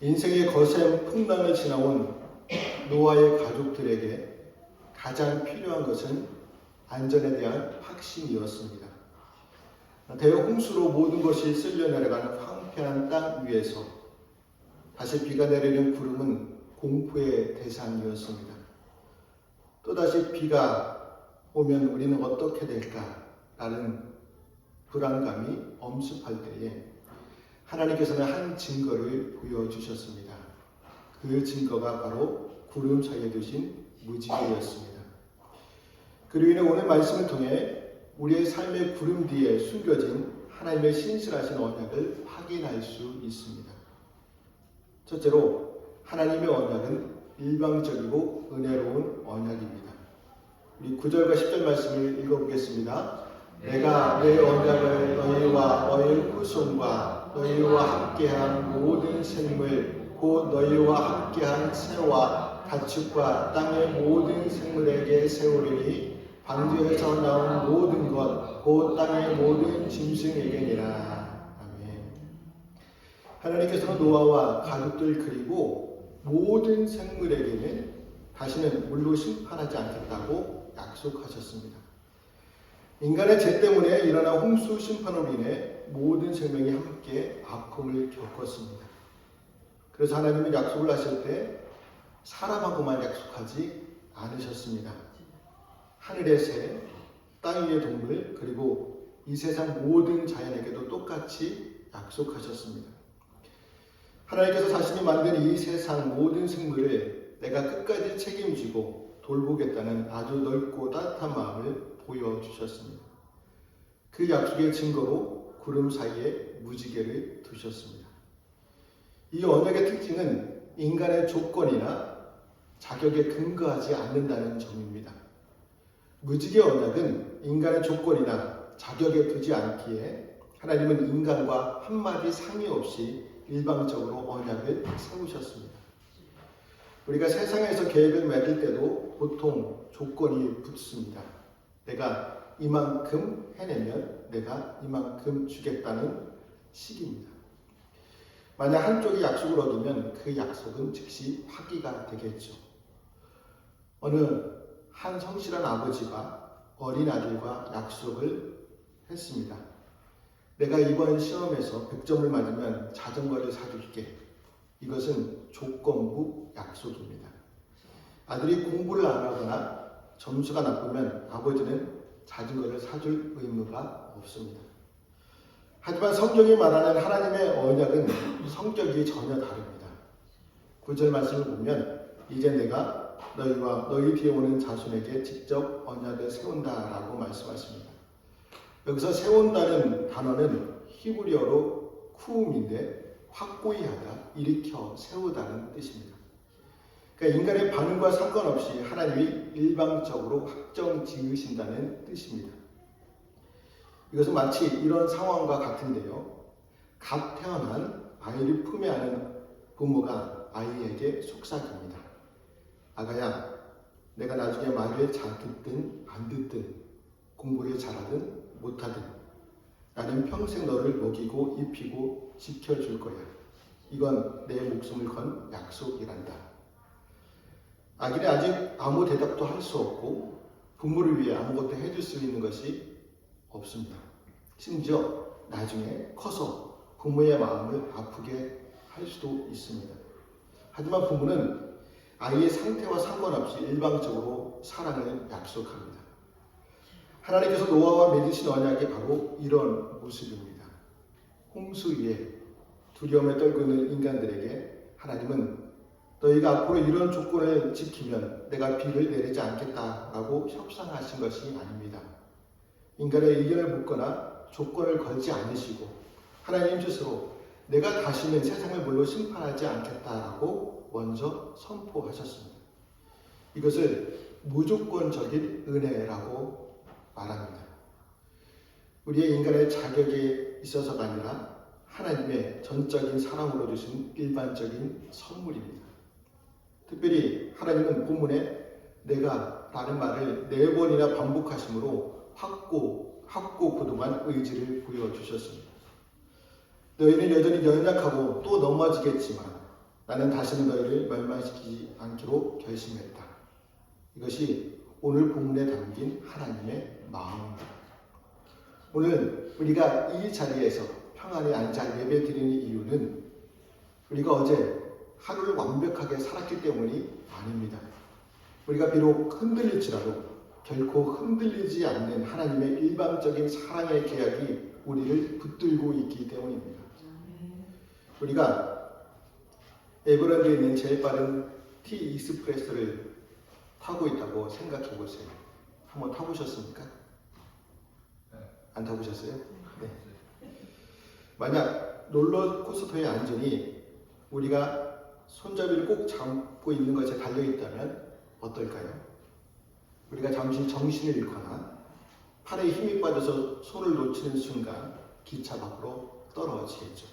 인생의 거센 풍랑을 지나온 노아의 가족들에게 가장 필요한 것은 안전에 대한 확신이었습니다. 대홍수로 모든 것이 쓸려 내려가는 황폐한 땅 위에서 다시 비가 내리는 구름은 공포의 대상이었습니다. 또다시 비가 오면 우리는 어떻게 될까라는 불안감이 엄습할 때에 하나님께서는 한 증거를 보여주셨습니다. 그 증거가 바로 구름 사이에 두신 무지개였습니다. 그로 인해 오늘 말씀을 통해 우리의 삶의 구름 뒤에 숨겨진 하나님의 신실하신 언약을 확인할 수 있습니다. 첫째로 하나님의 언약은 일방적이고 은혜로운 언약입니다. 우리 9절과 10절 말씀을 읽어보겠습니다. 내가 내 언약을 너희와 너희 후손과 너희와 함께한 모든 생물 곧 너희와 함께한 새와 가축과 땅의 모든 생물에게 세우리니 방주에서 나온 모든 것 곧 땅의 모든 짐승에게니라. 아멘. 하나님께서는 노아와 가족들 그리고 모든 생물에게는 다시는 물로 심판하지 않겠다고 약속하셨습니다. 인간의 죄 때문에 일어난 홍수 심판으로 인해 모든 생명이 함께 아픔을 겪었습니다. 그래서 하나님은 약속을 하실 때 사람하고만 약속하지 않으셨습니다. 하늘의 새, 땅 위의 동물, 그리고 이 세상 모든 자연에게도 똑같이 약속하셨습니다. 하나님께서 자신이 만든 이 세상 모든 생물을 내가 끝까지 책임지고 돌보겠다는 아주 넓고 따뜻한 마음을 보여주셨습니다. 그 약속의 증거로 구름 사이에 무지개를 두셨습니다. 이 언약의 특징은 인간의 조건이나 자격에 근거하지 않는다는 점입니다. 무지개 언약은 인간의 조건이나 자격에 두지 않기에 하나님은 인간과 한마디 상의 없이 일방적으로 언약을 세우셨습니다. 우리가 세상에서 계획을 맺을 때도 보통 조건이 붙습니다. 내가 이만큼 해내면 내가 이만큼 주겠다는 식입니다. 만약 한쪽이 약속을 어기면 그 약속은 즉시 파기가 되겠죠. 어느 한 성실한 아버지가 어린 아들과 약속을 했습니다. 내가 이번 시험에서 100점을 맞으면 자전거를 사줄게. 이것은 조건부 약속입니다. 아들이 공부를 안 하거나 점수가 나쁘면 아버지는 자전거를 사줄 의무가 없습니다. 하지만 성경이 말하는 하나님의 언약은 성격이 전혀 다릅니다. 9절 말씀을 보면 이제 내가 너희와 너희 뒤에 오는 자손에게 직접 언약을 세운다라고 말씀하십니다. 여기서 세운다는 단어는 히브리어로 쿠움인데 확고히 하다, 일으켜 세우다는 뜻입니다. 그러니까 인간의 반응과 상관없이 하나님이 일방적으로 확정 지으신다는 뜻입니다. 이것은 마치 이런 상황과 같은데요. 갓 태어난 아이를 품에 안은 부모가 아이에게 속삭입니다. 아가야, 내가 나중에 말을 잘 듣든 안 듣든 공부를 잘하든 못하든 나는 평생 너를 먹이고 입히고 지켜줄 거야. 이건 내 목숨을 건 약속이란다. 아기는 아직 아무 대답도 할 수 없고 부모를 위해 아무것도 해줄 수 있는 것이 없습니다. 심지어 나중에 커서 부모의 마음을 아프게 할 수도 있습니다. 하지만 부모는 아이의 상태와 상관없이 일방적으로 사랑을 약속합니다. 하나님께서 노아와 맺으신 언약이 바로 이런 모습입니다. 홍수 위에 두려움에 떨고 있는 인간들에게 하나님은 너희가 앞으로 이런 조건을 지키면 내가 비를 내리지 않겠다라고 협상하신 것이 아닙니다. 인간의 의견을 묻거나 조건을 걸지 않으시고 하나님 스스로 내가 다시는 세상을 물로 심판하지 않겠다라고 먼저 선포하셨습니다. 이것을 무조건적인 은혜라고 말합니다. 우리의 인간의 자격에 있어서가 아니라 하나님의 전적인 사랑으로 주신 일반적인 선물입니다. 특별히 하나님은 본문에 내가 라는 말을 4번이나 반복하심으로 확고부동한 의지를 보여주셨습니다. 너희는 여전히 연약하고 또 넘어지겠지만 나는 다시는 너희를 멸망시키지 않기로 결심했다. 이것이 오늘 본문에 담긴 하나님의 마음입니다. 오늘 우리가 이 자리에서 평안히 앉아 예배 드리는 이유는 우리가 어제 하루를 완벽하게 살았기 때문이 아닙니다. 우리가 비록 흔들릴지라도 결코 흔들리지 않는 하나님의 일방적인 사랑의 계약이 우리를 붙들고 있기 때문입니다. 우리가 에버랜드에 있는 제일 빠른 티 익스프레스를 타고 있다고 생각해 보세요. 한번 타보셨습니까? 안 타보셨어요? 네. 만약 롤러코스터의 안전이 우리가 손잡이를 꼭 잡고 있는 것에 달려있다면 어떨까요? 우리가 잠시 정신을 잃거나 팔에 힘이 빠져서 손을 놓치는 순간 기차 밖으로 떨어지겠죠.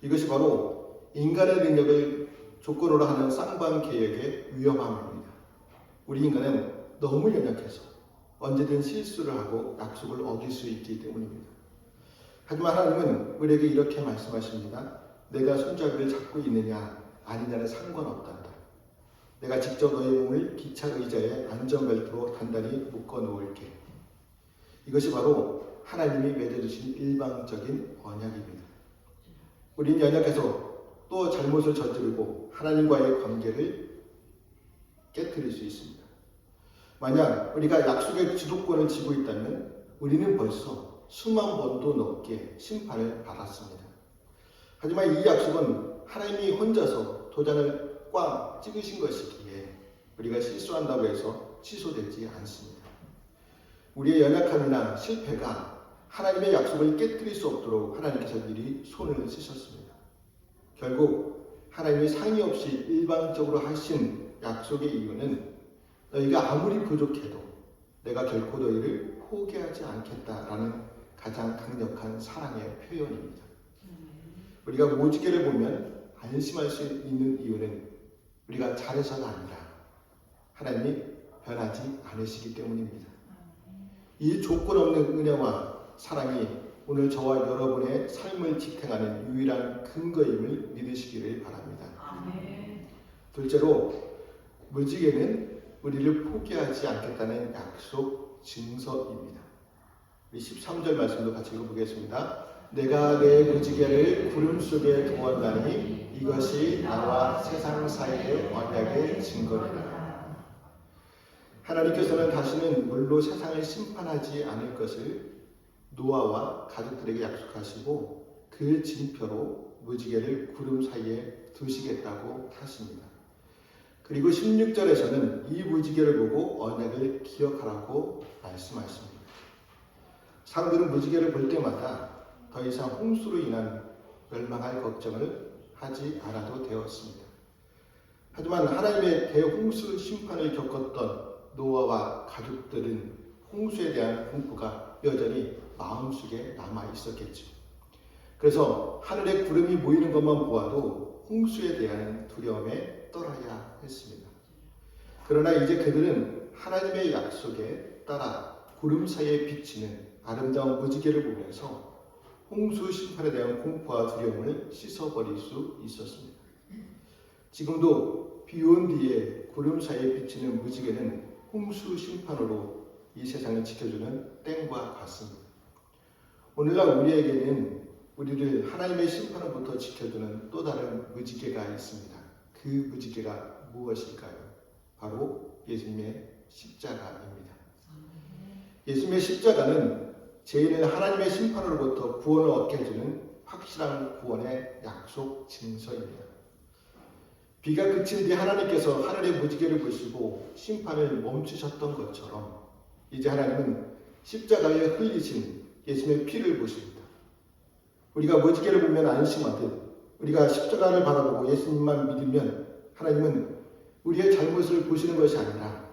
이것이 바로 인간의 능력을 조건으로 하는 쌍방 계획의 위험함입니다. 우리 인간은 너무 연약해서 언제든 실수를 하고 약속을 어길 수 있기 때문입니다. 하지만 하나님은 우리에게 이렇게 말씀하십니다. 내가 손잡이를 잡고 있느냐 아니냐는 상관없단다. 내가 직접 너의 몸을 기차 의자에 안전벨트로 단단히 묶어 놓을게. 이것이 바로 하나님이 맺어주신 일방적인 언약입니다. 우린 연약해서 또 잘못을 저지르고 하나님과의 관계를 깨뜨릴 수 있습니다. 만약 우리가 약속의 주도권을 쥐고 있다면 우리는 벌써 수만 번도 넘게 심판을 받았습니다. 하지만 이 약속은 하나님이 혼자서 도장을 꽉 찍으신 것이기에 우리가 실수한다고 해서 취소되지 않습니다. 우리의 연약함이나 실패가 하나님의 약속을 깨뜨릴 수 없도록 하나님께서 미리 손을 쓰셨습니다. 결국 하나님이 상의 없이 일방적으로 하신 약속의 이유는 너희가 아무리 부족해도 내가 결코 너희를 포기하지 않겠다라는 가장 강력한 사랑의 표현입니다. 우리가 모지계를 보면 안심할 수 있는 이유는 우리가 잘해서가 아니라 하나님이 변하지 않으시기 때문입니다. 이 조건 없는 은혜와 사랑이 오늘 저와 여러분의 삶을 지탱하는 유일한 근거임을 믿으시기를 바랍니다. 둘째로 무지개는 우리를 포기하지 않겠다는 약속 증서입니다. 우리 13절 말씀도 같이 읽어보겠습니다. 내가 내 무지개를 구름 속에 두었나니 이것이 나와 세상 사이의 언약의 증거니라. 하나님께서는 다시는 물로 세상을 심판하지 않을 것을 노아와 가족들에게 약속하시고 그 징표로 무지개를 구름 사이에 두시겠다고 하십니다. 그리고 16절에서는 이 무지개를 보고 언약을 기억하라고 말씀하십니다. 사람들은 무지개를 볼 때마다 더 이상 홍수로 인한 멸망할 걱정을 하지 않아도 되었습니다. 하지만 하나님의 대홍수 심판을 겪었던 노아와 가족들은 홍수에 대한 공포가 여전히 마음속에 남아 있었겠죠. 그래서 하늘에 구름이 모이는 것만 보아도 홍수에 대한 두려움에 떨어야 했습니다. 그러나 이제 그들은 하나님의 약속에 따라 구름 사이에 비치는 아름다운 무지개를 보면서 홍수 심판에 대한 공포와 두려움을 씻어버릴 수 있었습니다. 지금도 비 온 뒤에 구름 사이에 비치는 무지개는 홍수 심판으로 이 세상을 지켜주는 땡과 같습니다. 오늘날 우리에게는 우리를 하나님의 심판으로부터 지켜주는 또 다른 무지개가 있습니다. 그 무지개가 무엇일까요? 바로 예수님의 십자가입니다. 예수님의 십자가는 죄인을 하나님의 심판으로부터 구원을 얻게 해주는 확실한 구원의 약속 증서입니다. 비가 그친 뒤 하나님께서 하늘의 무지개를 보시고 심판을 멈추셨던 것처럼 이제 하나님은 십자가에 흘리신 예수님의 피를 보십니다. 우리가 무지개를 보면 안심하듯 우리가 십자가를 바라보고 예수님만 믿으면 하나님은 우리의 잘못을 보시는 것이 아니라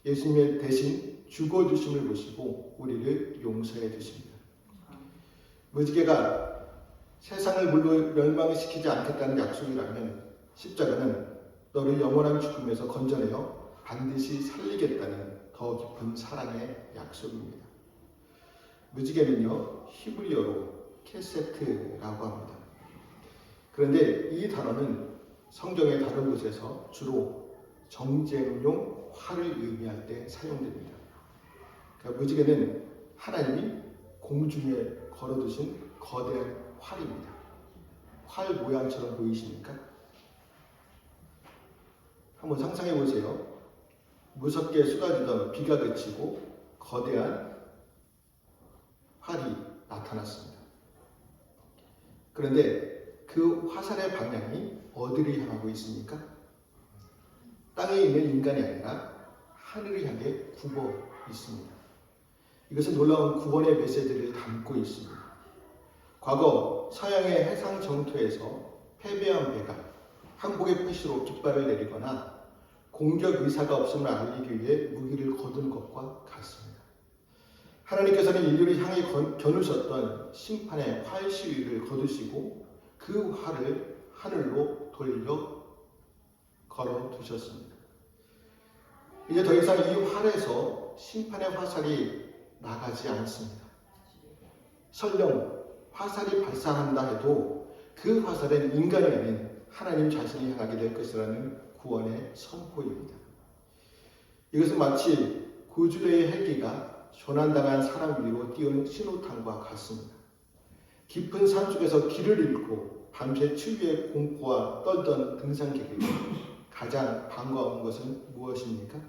예수님의 대신 죽어주심을 보시고 우리를 용서해 주십니다. 무지개가 세상을 물로 멸망시키지 않겠다는 약속이라면 십자가는 너를 영원한 죽음에서 건져내어 반드시 살리겠다는 더 깊은 사랑의 약속입니다. 무지개는요, 히브리어로 케세트라고 합니다. 그런데 이 단어는 성경의 다른 곳에서 주로 정쟁용 활을 의미할 때 사용됩니다. 그러니까 무지개는 하나님이 공중에 걸어두신 거대한 활입니다. 활 모양처럼 보이십니까? 한번 상상해 보세요. 무섭게 쏟아지던 비가 그치고 거대한 활이 나타났습니다. 그런데 그 화살의 방향이 어디를 향하고 있습니까? 땅에 있는 인간이 아니라 하늘을 향해 굽어 있습니다. 이것은 놀라운 구원의 메시지를 담고 있습니다. 과거 서양의 해상 정토에서 패배한 배가 항복의 표시로 깃발을 내리거나 공격 의사가 없음을 알리기 위해 무기를 거둔 것과 같습니다. 하나님께서는 인류를 향해 겨누셨던 심판의 활 시위를 거두시고 그 활을 하늘로 돌려 걸어 두셨습니다. 이제 더 이상 이 활에서 심판의 화살이 나가지 않습니다. 설령 화살이 발사한다 해도 그 화살은 인간이 아닌 하나님 자신이 향하게 될 것이라는 구원의 선포입니다. 이것은 마치 구주도의 헬기가 조난당한 사람 위로 띄운 신호탄과 같습니다. 깊은 산속에서 길을 잃고 밤새 추위의 공포와 떨던 등산객에게 가장 반가운 것은 무엇입니까?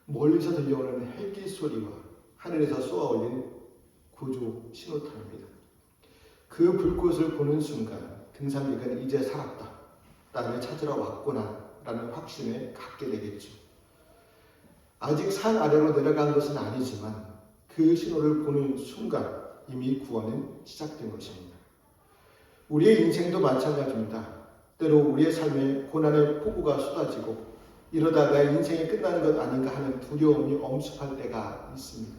멀리서 들려오는 헬기 소리와 하늘에서 쏘아올린 구조 신호탄입니다. 그 불꽃을 보는 순간 등산객은 이제 살았다, 나를 찾으러 왔구나 라는 확신을 갖게 되겠죠. 아직 산 아래로 내려간 것은 아니지만 그 신호를 보는 순간 이미 구원은 시작된 것입니다. 우리의 인생도 마찬가지입니다. 때로 우리의 삶에 고난의 폭우가 쏟아지고 이러다가 인생이 끝나는 것 아닌가 하는 두려움이 엄습할 때가 있습니다.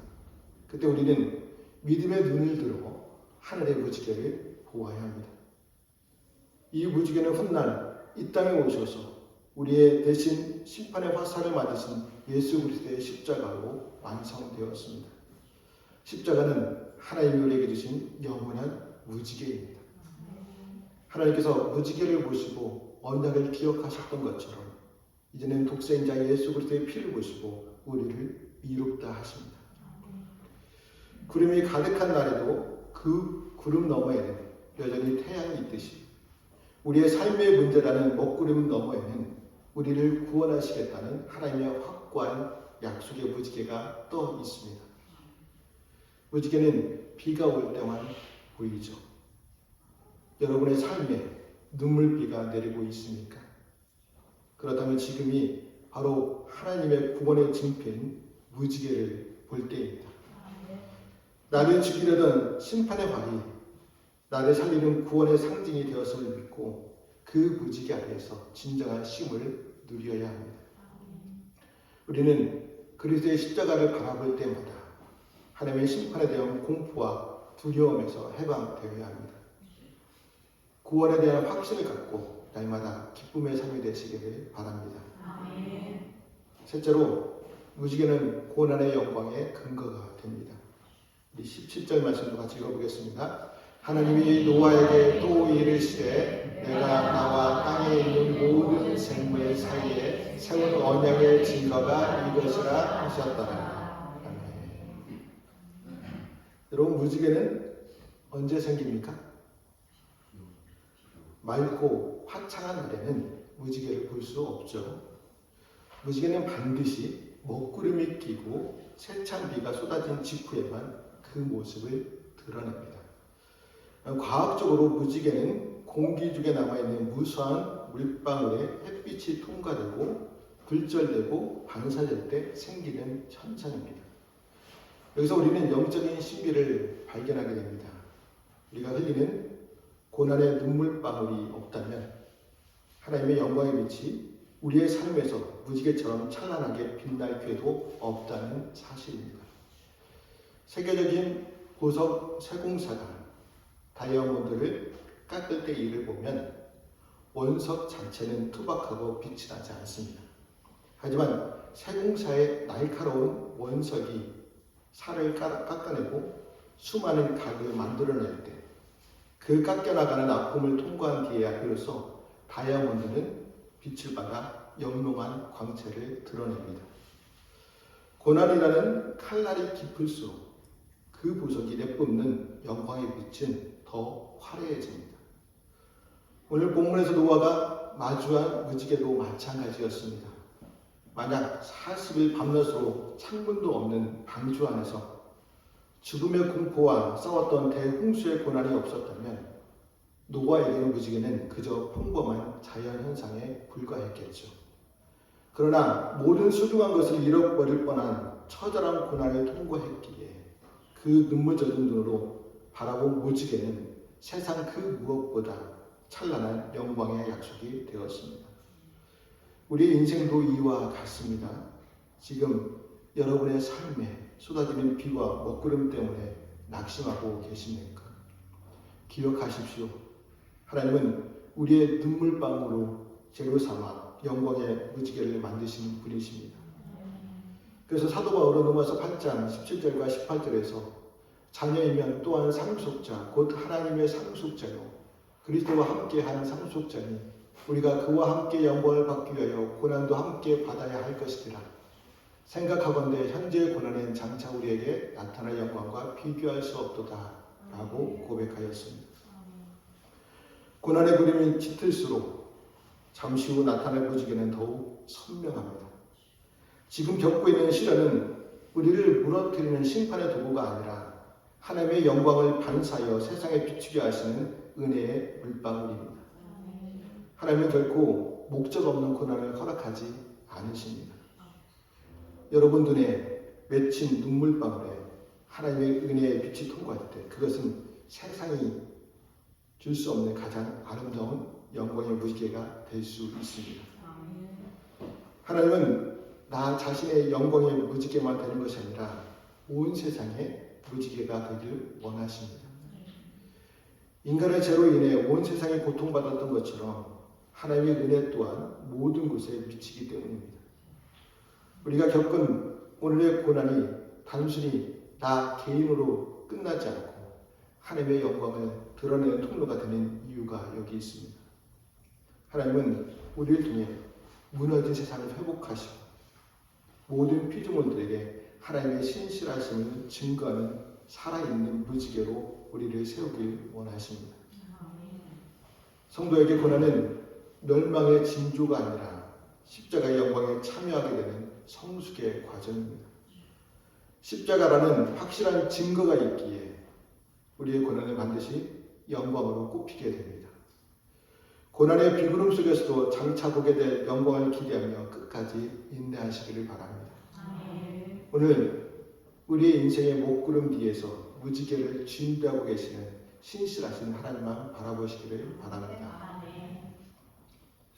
그때 우리는 믿음의 눈을 들어 하늘의 무지개를 보아야 합니다. 이 무지개는 훗날 이 땅에 오셔서 우리의 대신 심판의 화살을 맞으신 예수 그리스도의 십자가로 완성되었습니다. 십자가는 하나님이 우리에게 주신 영원한 무지개입니다. 하나님께서 무지개를 보시고 언약을 기억하셨던 것처럼 이제는 독생자 예수 그리스도의 피를 보시고 우리를 이롭다 하십니다. 구름이 가득한 날에도 그 구름 너머에는 여전히 태양이 있듯이 우리의 삶의 문제라는 먹구름 너머에는 우리를 구원하시겠다는 하나님의 확고한 약속의 무지개가 떠 있습니다. 무지개는 비가 올 때만 보이죠. 여러분의 삶에 눈물비가 내리고 있습니까? 그렇다면 지금이 바로 하나님의 구원의 징표인 무지개를 볼 때입니다. 나를 죽이려던 심판의 활이 나를 살리는 구원의 상징이 되었음을 믿고 그 무지개 아래에서 진정한 쉼을 누려야 합니다. 우리는 그리스도의 십자가를 바라볼 때마다 하나님의 심판에 대한 공포와 두려움에서 해방되어야 합니다. 구원에 대한 확신을 갖고 날마다 기쁨의 삶이 되시기를 바랍니다. 셋째로 무지개는 고난의 영광의 근거가 됩니다. 우리 17절 말씀도 같이 읽어보겠습니다. 하나님이 노아에게 또 이르시되 내가 나와 땅에 있는 모든 생물 사이에 세운 언약의 증거가 이것이라 하셨더라. 아멘. 여러분, 무지개는 언제 생깁니까? 맑고 화창한 날에는 무지개를 볼 수 없죠. 무지개는 반드시 먹구름이 끼고 세찬 비가 쏟아진 직후에만 그 모습을 드러냅니다. 과학적으로 무지개는 공기 중에 남아있는 무수한 물방울에 햇빛이 통과되고 굴절되고 반사될 때 생기는 현상입니다. 여기서 우리는 영적인 신비를 발견하게 됩니다. 우리가 흘리는 고난의 눈물방울이 없다면 하나님의 영광의 빛이 우리의 삶에서 무지개처럼 찬란하게 빛날 기회도 없다는 사실입니다. 세계적인 보석 세공사가 다이아몬드를 깎을 때 일을 보면 원석 자체는 투박하고 빛이 나지 않습니다. 하지만 세공사의 날카로운 원석이 살을 깎아내고 수많은 각을 만들어낼 때 그 깎여나가는 아픔을 통과한 뒤에야 비로소 다이아몬드는 빛을 받아 영롱한 광채를 드러냅니다. 고난이라는 칼날이 깊을수록 그 보석이 내뿜는 영광의 빛은 더 화려해집니다. 오늘 본문에서 노아가 마주한 무지개도 마찬가지였습니다. 만약 40일 밤낮으로 창문도 없는 방주 안에서 죽음의 공포와 싸웠던 대홍수의 고난이 없었다면 노아에게는 무지개는 그저 평범한 자연현상에 불과했겠죠. 그러나 모든 소중한 것을 잃어버릴 뻔한 처절한 고난을 통과했기에 그 눈물 젖은 눈으로 바라본 무지개는 세상 그 무엇보다 찬란한 영광의 약속이 되었습니다. 우리의 인생도 이와 같습니다. 지금 여러분의 삶에 쏟아지는 비와 먹구름 때문에 낙심하고 계십니까? 기억하십시오. 하나님은 우리의 눈물방울로 재료 삼아 영광의 무지개를 만드신 분이십니다. 그래서 사도 바울은 로마서 8장 17절과 18절에서 자녀이면 또한 상속자 곧 하나님의 상속자요 그리스도와 함께한 상속자니 우리가 그와 함께 영광을 받기 위하여 고난도 함께 받아야 할 것이라. 생각하건대 현재의 고난은 장차 우리에게 나타날 영광과 비교할 수 없도다 라고 고백하였습니다. 고난의 그림이 짙을수록 잠시 후 나타날 무지개는 더욱 선명합니다. 지금 겪고 있는 시련은 우리를 무너뜨리는 심판의 도구가 아니라 하나님의 영광을 반사하여 세상에 비추게 하시는 은혜의 물방울입니다. 하나님은 결코 목적 없는 고난을 허락하지 않으십니다. 여러분 눈에 맺힌 눈물방울에 하나님의 은혜의 빛이 통과할 때 그것은 세상이 줄 수 없는 가장 아름다운 영광의 무지개가 될 수 있습니다. 하나님은 나 자신의 영광의 무지개만 되는 것이 아니라 온 세상에 무지개가 되길 원하십니다. 인간의 죄로 인해 온 세상이 고통받았던 것처럼 하나님의 은혜 또한 모든 곳에 미치기 때문입니다. 우리가 겪은 오늘의 고난이 단순히 나 개인으로 끝나지 않고 하나님의 영광을 드러내는 통로가 되는 이유가 여기 있습니다. 하나님은 우리를 통해 무너진 세상을 회복하시고 모든 피조물들에게 하나님의 신실하심을 증거하는 살아있는 무지개로 우리를 세우길 원하십니다. 성도에게 고난은 멸망의 징조가 아니라 십자가의 영광에 참여하게 되는 성숙의 과정입니다. 십자가라는 확실한 증거가 있기에 우리의 고난을 반드시 영광으로 꼽히게 됩니다. 고난의 비구름 속에서도 장차 보게 될 영광을 기대하며 끝까지 인내하시기를 바랍니다. 오늘 우리의 인생의 먹구름 뒤에서 무지개를 준비하고 계시는 신실하신 하나님만 바라보시기를 바랍니다.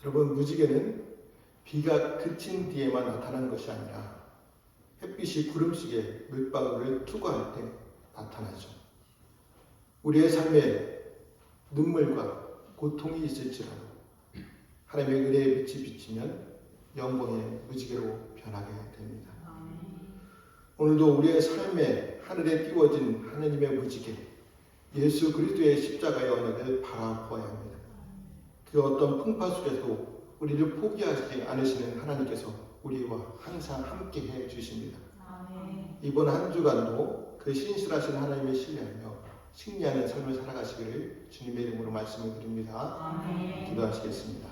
여러분, 무지개는 비가 그친 뒤에만 나타나는 것이 아니라 햇빛이 구름 속에 물방울을 투과할 때 나타나죠. 우리의 삶에 눈물과 고통이 있을지라도 하나님의 은혜의 빛이 비치면 영광의 무지개로 변하게 됩니다. 오늘도 우리의 삶에 하늘에 띄워진 하나님의 무지개, 예수 그리스도의 십자가의 언약을 바라보아야 합니다. 그 어떤 풍파 속에도 우리를 포기하지 않으시는 하나님께서 우리와 항상 함께해 주십니다. 이번 한 주간도 그 신실하신 하나님을 신뢰하며 승리하는 삶을 살아가시기를 주님의 이름으로 말씀을 드립니다. 기도하시겠습니다.